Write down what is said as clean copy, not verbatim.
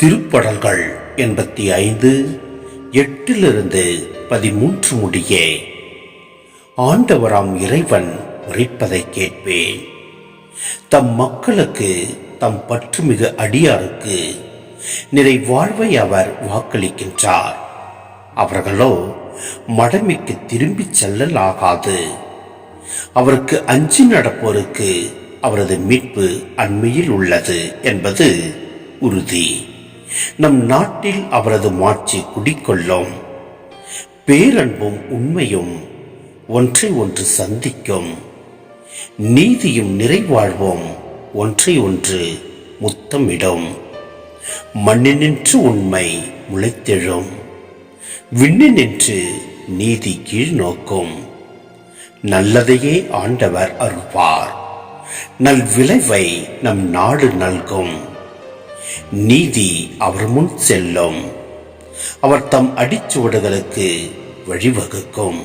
திருப்படல்கள் 85 8 13 முடிய. ஆண்டவராம் இறைவன் உரைப்பதை கேட்பேன். தம் மக்களுக்கு, தம் பற்றுமிகு அடியாருக்கு நிறை வாழ்வை அவர் வாக்களிக்கின்றார். அவர்களோ மடமைக்கு திரும்பிச் செல்லலாகாது. அவருக்கு அஞ்சி நடப்போருக்கு அவரது மீட்பு அண்மையில் உள்ளது என்பது உறுதி. நம் நாட்டில் அவரது மாட்சி குடிக்கொள்ளும். பேரன்பும் உண்மையும் ஒன்றை ஒன்று சந்திக்கும். நீதியும் நிறைவாழ்வும் ஒன்றை ஒன்று முத்தமிடும். மண்ணினின்று உண்மை முளைத்தெழும். விண்ணினின்று நீதி கீழ் நோக்கும். நல்லதையே ஆண்டவர் அருள்வார். நல் விளைவை நம் நாடு நல்கும். நீதி அவர் முன் செல்லும். அவர் தம் அடிச்சுவடுகளுக்கு வழிவகுக்கும்.